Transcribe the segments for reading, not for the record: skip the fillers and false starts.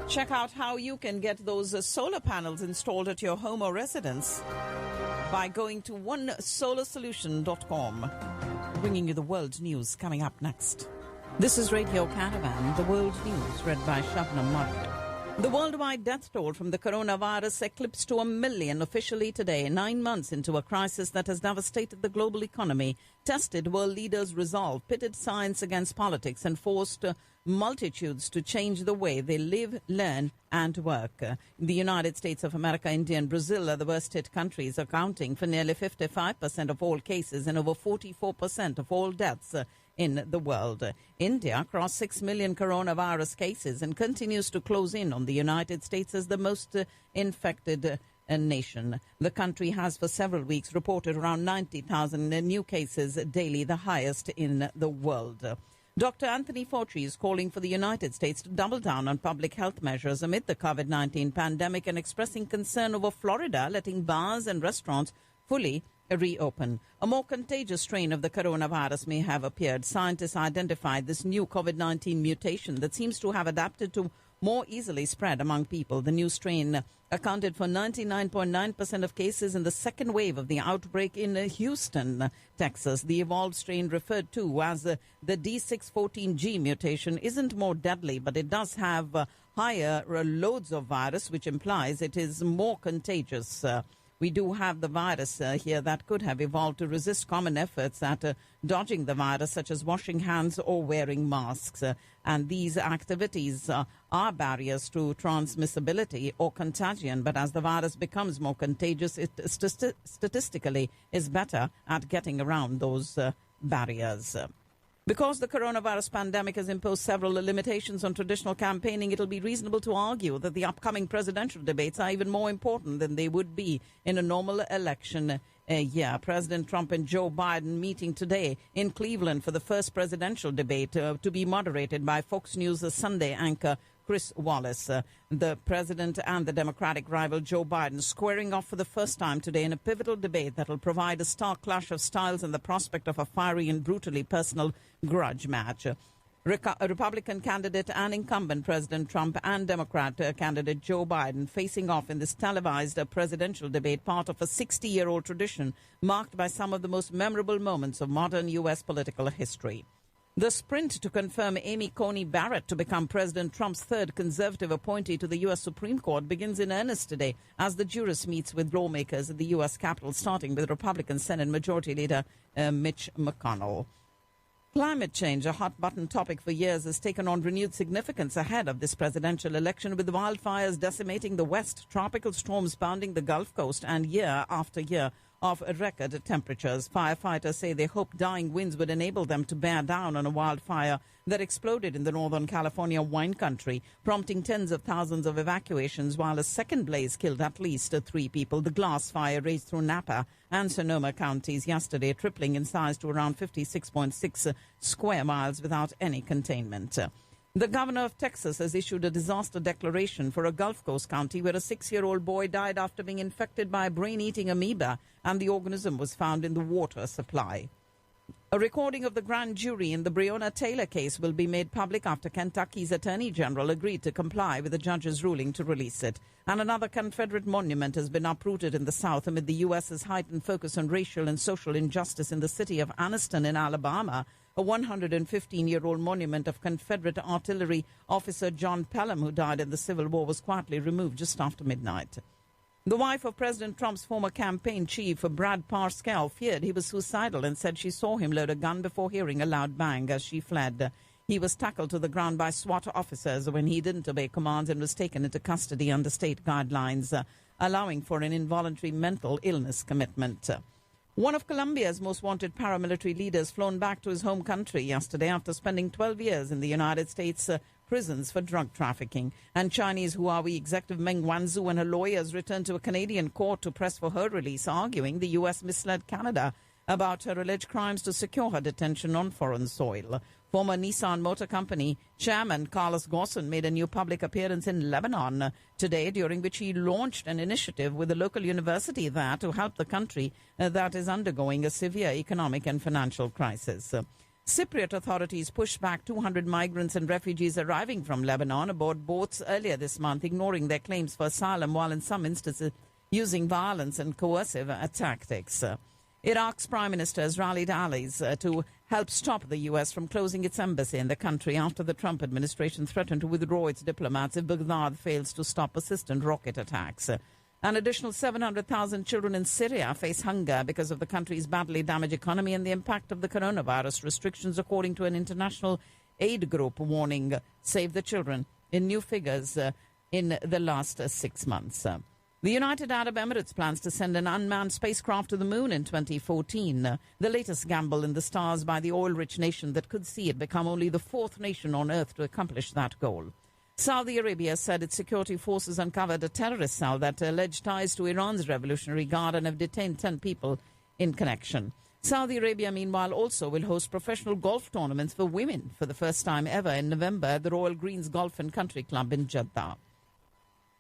Check out how you can get those solar panels installed at your home or residence by going to onesolarsolution.com. Bringing you the world news coming up next. This is Radio Caravan, the world news read by Shabnam Modgil. The worldwide death toll from the coronavirus eclipsed to 1 million officially today, 9 months into a crisis that has devastated the global economy, tested world leaders' resolve, pitted science against politics, and forced multitudes to change the way they live, learn, and work. The United States of America, India, and Brazil are the worst-hit countries, accounting for nearly 55% of all cases and over 44% of all deaths in the world. India crossed 6 million coronavirus cases and continues to close in on the United States as the most infected nation. The country has for several weeks reported around 90,000 new cases daily, the highest in the world. Dr. Anthony Fauci is calling for the United States to double down on public health measures amid the COVID-19 pandemic and expressing concern over Florida letting bars and restaurants fully reopen. A more contagious strain of the coronavirus may have appeared. Scientists identified this new COVID-19 mutation that seems to have adapted to more easily spread among people. The new strain accounted for 99.9% of cases in the second wave of the outbreak in Houston, Texas. The evolved strain referred to as the D614G mutation isn't more deadly, but it does have higher loads of virus, which implies it is more contagious. We do have the virus here that could have evolved to resist common efforts at dodging the virus, such as washing hands or wearing masks. And these activities are barriers to transmissibility or contagion. But as the virus becomes more contagious, it statistically is better at getting around those barriers. Because the coronavirus pandemic has imposed several limitations on traditional campaigning, it'll be reasonable to argue that the upcoming presidential debates are even more important than they would be in a normal election year. President Trump and Joe Biden meeting today in Cleveland for the first presidential debate to be moderated by Fox News' Sunday anchor Chris Wallace. The president and the Democratic rival Joe Biden squaring off for the first time today in a pivotal debate that will provide a stark clash of styles and the prospect of a fiery and brutally personal grudge match. Republican candidate and incumbent President Trump and Democrat candidate Joe Biden facing off in this televised presidential debate, part of a 60-year-old tradition marked by some of the most memorable moments of modern U.S. political history. The sprint to confirm Amy Coney Barrett to become President Trump's third conservative appointee to the U.S. Supreme Court begins in earnest today as the jurist meets with lawmakers at the U.S. Capitol, starting with Republican Senate Majority Leader Mitch McConnell. Climate change, a hot-button topic for years, has taken on renewed significance ahead of this presidential election, with wildfires decimating the West, tropical storms pounding the Gulf Coast, and year after year of record temperatures. Firefighters say they hope dying winds would enable them to bear down on a wildfire that exploded in the Northern California wine country, prompting tens of thousands of evacuations, while a second blaze killed at least 3 people. The glass fire raged through Napa and Sonoma counties yesterday, tripling in size to around 56.6 square miles without any containment. The governor of Texas has issued a disaster declaration for a Gulf Coast county where a 6-year-old boy died after being infected by a brain-eating amoeba, and the organism was found in the water supply. A recording of the grand jury in the Breonna Taylor case will be made public after Kentucky's Attorney General agreed to comply with the judge's ruling to release it. And another Confederate monument has been uprooted in the South amid the U.S.'s heightened focus on racial and social injustice in the city of Anniston in Alabama. A 115-year-old monument of Confederate artillery officer John Pelham, who died in the Civil War, was quietly removed just after midnight. The wife of President Trump's former campaign chief, Brad Parscale, feared he was suicidal and said she saw him load a gun before hearing a loud bang as she fled. He was tackled to the ground by SWAT officers when he didn't obey commands and was taken into custody under state guidelines, allowing for an involuntary mental illness commitment. One of Colombia's most wanted paramilitary leaders flown back to his home country yesterday after spending 12 years in the United States prisons for drug trafficking. And Chinese Huawei executive Meng Wanzhou and her lawyers returned to a Canadian court to press for her release, arguing the U.S. misled Canada about her alleged crimes to secure her detention on foreign soil. Former Nissan Motor Company chairman Carlos Ghosn made a new public appearance in Lebanon today, during which he launched an initiative with a local university there to help the country that is undergoing a severe economic and financial crisis. Cypriot authorities pushed back 200 migrants and refugees arriving from Lebanon aboard boats earlier this month, ignoring their claims for asylum while in some instances using violence and coercive tactics. Iraq's prime minister has rallied allies to help stop the U.S. from closing its embassy in the country after the Trump administration threatened to withdraw its diplomats if Baghdad fails to stop persistent rocket attacks. An additional 700,000 children in Syria face hunger because of the country's badly damaged economy and the impact of the coronavirus restrictions, according to an international aid group warning Save the Children in new figures in the last 6 months. The United Arab Emirates plans to send an unmanned spacecraft to the moon in 2014, the latest gamble in the stars by the oil-rich nation that could see it become only the fourth nation on Earth to accomplish that goal. Saudi Arabia said its security forces uncovered a terrorist cell that alleged ties to Iran's Revolutionary Guard and have detained 10 people in connection. Saudi Arabia, meanwhile, also will host professional golf tournaments for women for the first time ever in November at the Royal Greens Golf and Country Club in Jeddah.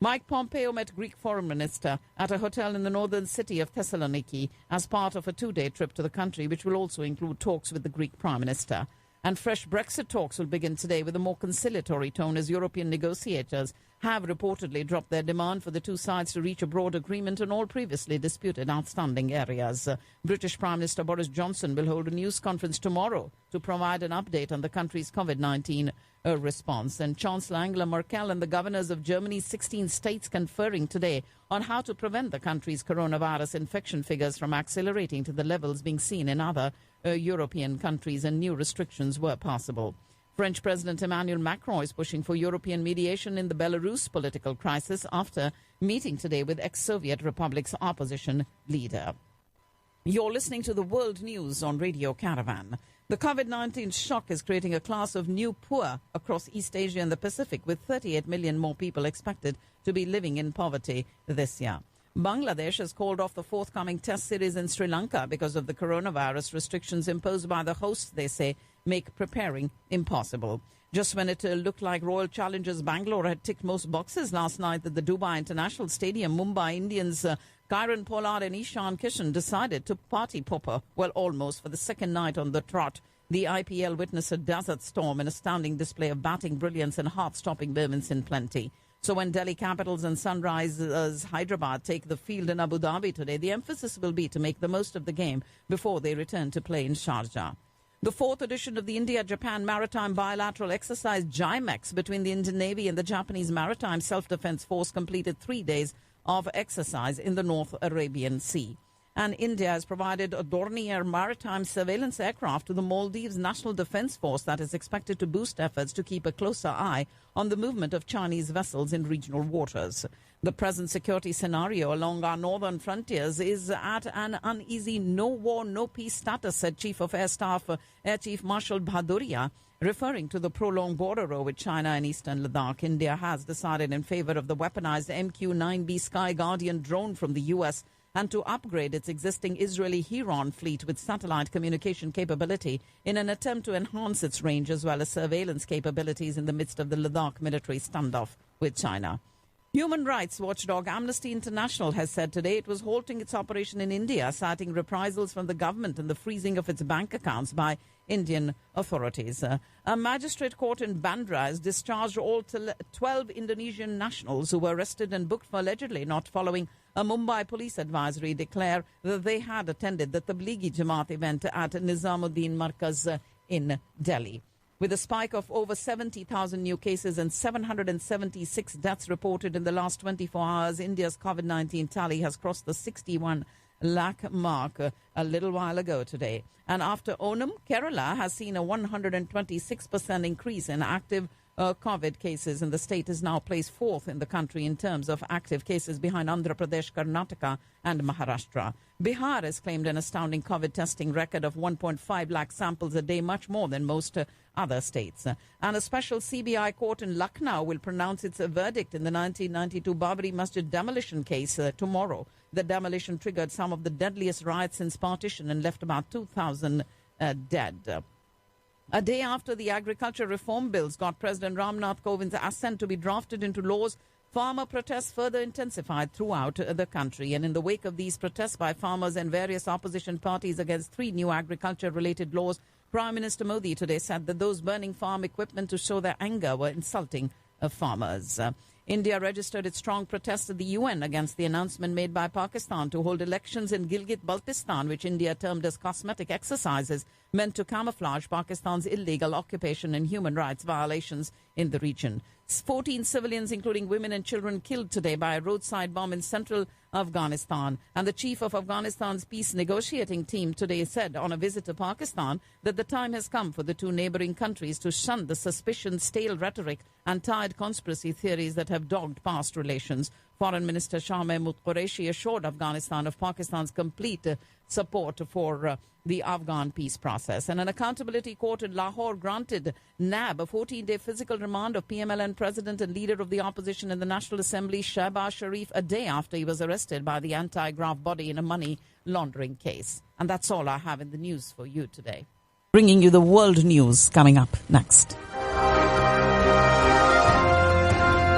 Mike Pompeo met Greek foreign minister at a hotel in the northern city of Thessaloniki as part of a 2-day trip to the country, which will also include talks with the Greek prime minister. And fresh Brexit talks will begin today with a more conciliatory tone as European negotiators have reportedly dropped their demand for the two sides to reach a broad agreement on all previously disputed outstanding areas. British Prime Minister Boris Johnson will hold a news conference tomorrow to provide an update on the country's COVID-19 response. And Chancellor Angela Merkel and the governors of Germany's 16 states conferring today on how to prevent the country's coronavirus infection figures from accelerating to the levels being seen in other European countries, and new restrictions were possible. French President Emmanuel Macron is pushing for European mediation in the Belarus political crisis after meeting today with ex-Soviet republic's opposition leader. You're listening to the World News on Radio Caravan. The COVID-19 shock is creating a class of new poor across East Asia and the Pacific, with 38 million more people expected to be living in poverty this year. Bangladesh has called off the forthcoming test series in Sri Lanka because of the coronavirus restrictions imposed by the hosts, they say, make preparing impossible. Just when it looked like Royal Challengers Bangalore had ticked most boxes last night at the Dubai International Stadium, Mumbai Indians Kieran Pollard and Ishan Kishan decided to party popper, well, almost for the second night on the trot. The IPL witnessed a desert storm, an astounding display of batting brilliance and heart-stopping moments in plenty. So when Delhi Capitals and Sunrisers Hyderabad take the field in Abu Dhabi today, the emphasis will be to make the most of the game before they return to play in Sharjah. The fourth edition of the India-Japan Maritime Bilateral Exercise JIMEX between the Indian Navy and the Japanese Maritime Self-Defense Force completed 3 days of exercise in the North Arabian Sea. And India has provided a Dornier maritime surveillance aircraft to the Maldives National Defense Force that is expected to boost efforts to keep a closer eye on the movement of Chinese vessels in regional waters. The present security scenario along our northern frontiers is at an uneasy no war, no peace status, said Chief of Air Staff Air Chief Marshal Bhaduria, referring to the prolonged border row with China and eastern Ladakh. India has decided in favor of the weaponized MQ-9B Sky Guardian drone from the U.S. and to upgrade its existing Israeli Heron fleet with satellite communication capability in an attempt to enhance its range as well as surveillance capabilities in the midst of the Ladakh military standoff with China. Human rights watchdog Amnesty International has said today it was halting its operation in India, citing reprisals from the government and the freezing of its bank accounts by Indian authorities. A magistrate court in Bandra has discharged all 12 Indonesian nationals who were arrested and booked for allegedly not following a Mumbai police advisory declare that they had attended the Tablighi Jamaat event at Nizamuddin Markaz in Delhi. With a spike of over 70,000 new cases and 776 deaths reported in the last 24 hours, India's COVID-19 tally has crossed the 61 lakh mark a little while ago today. And after Onam, Kerala has seen a 126% increase in active COVID cases, and the state is now placed fourth in the country in terms of active cases behind Andhra Pradesh, Karnataka and Maharashtra. Bihar has claimed an astounding COVID testing record of 1.5 lakh samples a day, much more than most other states. And a special CBI court in Lucknow will pronounce its verdict in the 1992 Babri Masjid demolition case tomorrow. The demolition triggered some of the deadliest riots since partition and left about 2,000 dead. A day after the agriculture reform bills got President Ramnath Kovind's assent to be drafted into laws, farmer protests further intensified throughout the country. And in the wake of these protests by farmers and various opposition parties against 3 new agriculture-related laws, Prime Minister Modi today said that those burning farm equipment to show their anger were insulting farmers. India registered its strong protest at the UN against the announcement made by Pakistan to hold elections in Gilgit-Baltistan, which India termed as cosmetic exercises meant to camouflage Pakistan's illegal occupation and human rights violations in the region. 14 civilians, including women and children, killed today by a roadside bomb in central Afghanistan. And the chief of Afghanistan's peace negotiating team today said on a visit to Pakistan that the time has come for the two neighboring countries to shun the suspicion, stale rhetoric and tired conspiracy theories that have dogged past relations. Foreign Minister Shah Mahmood Qureshi assured Afghanistan of Pakistan's complete support for the Afghan peace process. And an accountability court in Lahore granted NAB a 14-day physical remand of PMLN president and leader of the opposition in the National Assembly, Shehbaz Sharif, a day after he was arrested by the anti-graft body in a money laundering case. And that's all I have in the news for you today. Bringing you the world news coming up next.